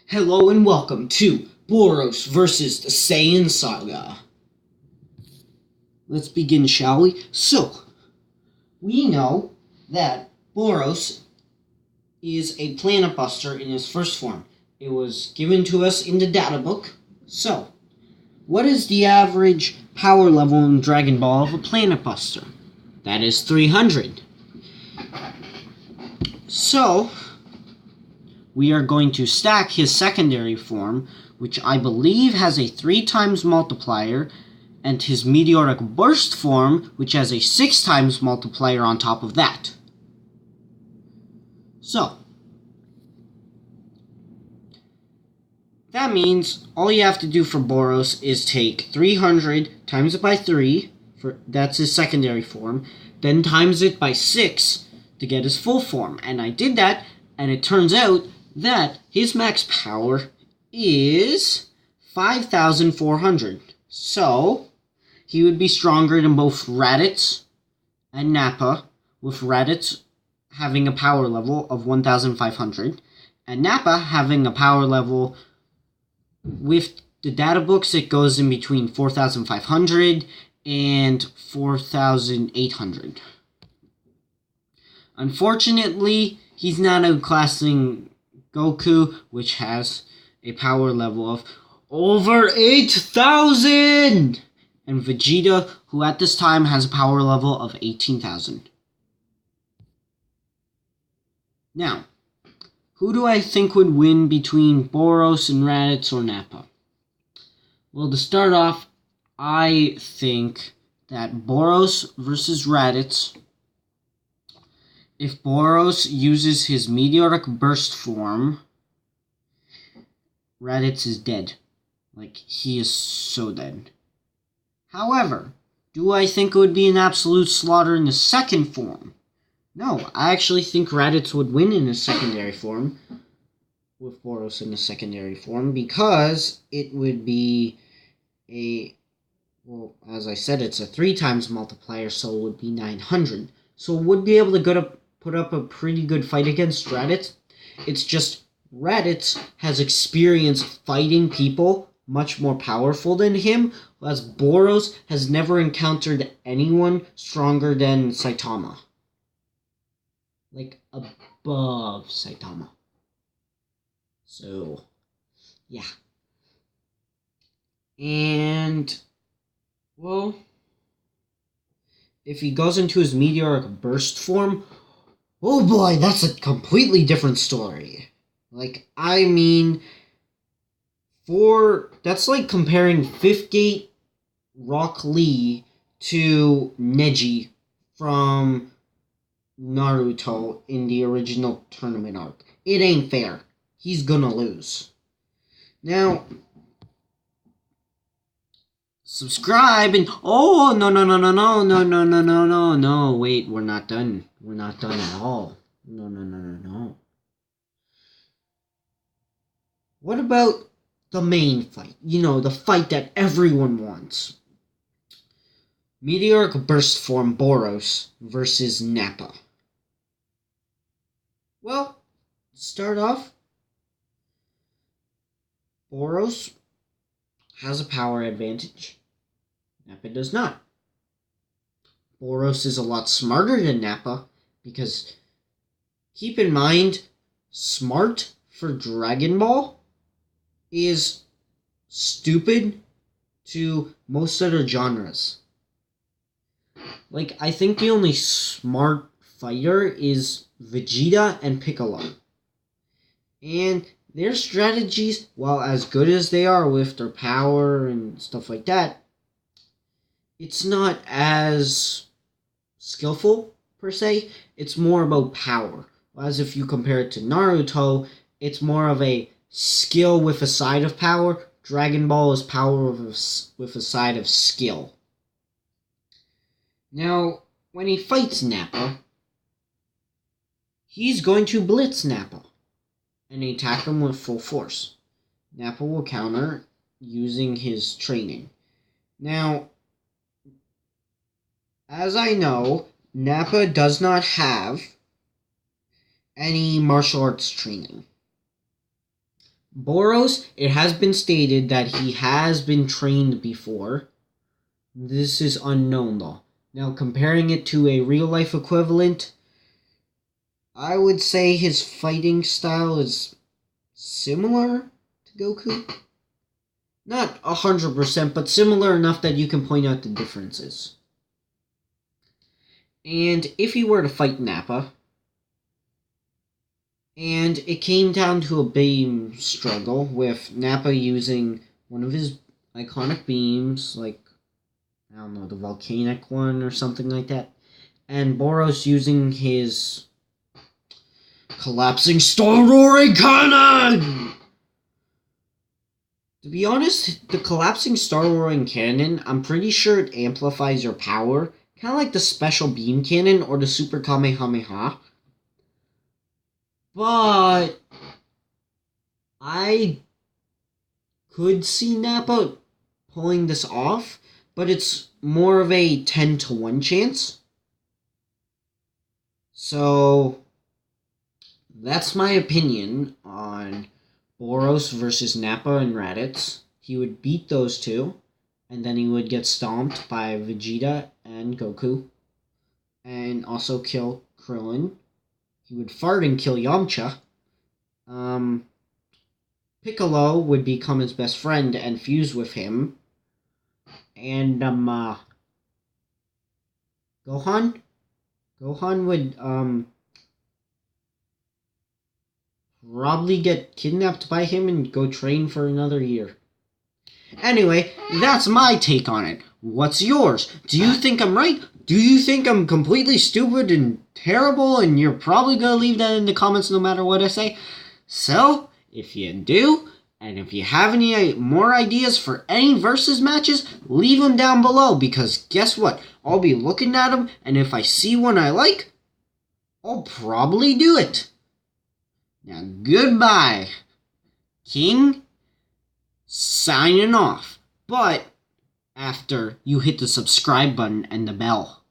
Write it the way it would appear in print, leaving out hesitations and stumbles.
Hello and welcome to Boros vs. the Saiyan Saga. Let's begin, shall we? So, we know that Boros is a planet buster in his first form. It was given to us in the data book. So, what is the average power level in Dragon Ball of a planet buster? That is 300. So, we are going to stack his secondary form, which I believe has a 3 times multiplier, and his meteoric burst form, which has a 6 times multiplier on top of that. So, that means all you have to do for Boros is take 300, times it by 3, that's his secondary form, then times it by 6 to get his full form. And I did that, and it turns out that his max power is 5,400. So, he would be stronger than both Raditz and Nappa, with Raditz having a power level of 1,500, and Nappa having a power level, with the data books, it goes in between 4,500 and 4,800. Unfortunately, he's not outclassing Goku, which has a power level of over 8,000! And Vegeta, who at this time has a power level of 18,000. Now, who do I think would win between Boros and Raditz or Nappa? Well, to start off, I think that Boros versus Raditz, if Boros uses his meteoric burst form, Raditz is dead. Like, he is so dead. However, do I think it would be an absolute slaughter in the second form? No, I actually think Raditz would win in his secondary form, with Boros in the secondary form, because it would be well, as I said, it's a 3 times multiplier, so it would be 900. So it would be able to put up a pretty good fight against Raditz. It's just Raditz has experience fighting people much more powerful than him, whereas Boros has never encountered anyone stronger than Saitama. Like, above Saitama. So, yeah. And, well, if he goes into his meteoric burst form, oh boy, that's a completely different story. Like, I mean, that's like comparing Fifth Gate Rock Lee to Neji from Naruto in the original tournament arc. It ain't fair. He's gonna lose. Now, subscribe and no, wait, we're not done. We're not done at all. No. What about the main fight? You know, the fight that everyone wants. Meteoric Burst Form Boros versus Nappa. Well, to start off, Boros has a power advantage. Nappa does not. Boros is a lot smarter than Nappa, because keep in mind, smart for Dragon Ball is stupid to most other genres. Like, I think the only smart fighter is Vegeta and Piccolo. And their strategies, while as good as they are with their power and stuff like that, it's not as skillful, per se. It's more about power. Whereas if you compare it to Naruto, it's more of a skill with a side of power. Dragon Ball is power with a side of skill. Now, when he fights Nappa, he's going to blitz Nappa and attack him with full force. Nappa will counter using his training. Now, as I know, Nappa does not have any martial arts training. Boros, it has been stated that he has been trained before. This is unknown though. Now, comparing it to a real-life equivalent, I would say his fighting style is similar to Goku. Not 100%, but similar enough that you can point out the differences. And if he were to fight Nappa, and it came down to a beam struggle with Nappa using one of his iconic beams, like, I don't know, the volcanic one or something like that, and Boros using his collapsing star roaring cannon! To be honest, the collapsing star roaring cannon, I'm pretty sure it amplifies your power, kind of like the special beam cannon or the super kamehameha. But I could see Nappa pulling this off, but it's more of a 10 to 1 chance. So that's my opinion on Boros versus Nappa and Raditz. He would beat those two, and then he would get stomped by Vegeta and Goku, and also kill Krillin. He would fart and kill Yamcha. Piccolo would become his best friend and fuse with him. And Gohan would probably get kidnapped by him and go train for another year. Anyway, that's my take on it. What's yours? Do you think I'm right? Do you think I'm completely stupid and terrible and you're probably going to leave that in the comments no matter what I say? So, if you do, and if you have any more ideas for any versus matches, leave them down below because guess what? I'll be looking at them and if I see one I like, I'll probably do it. Now, goodbye. King, signing off. But after you hit the subscribe button and the bell.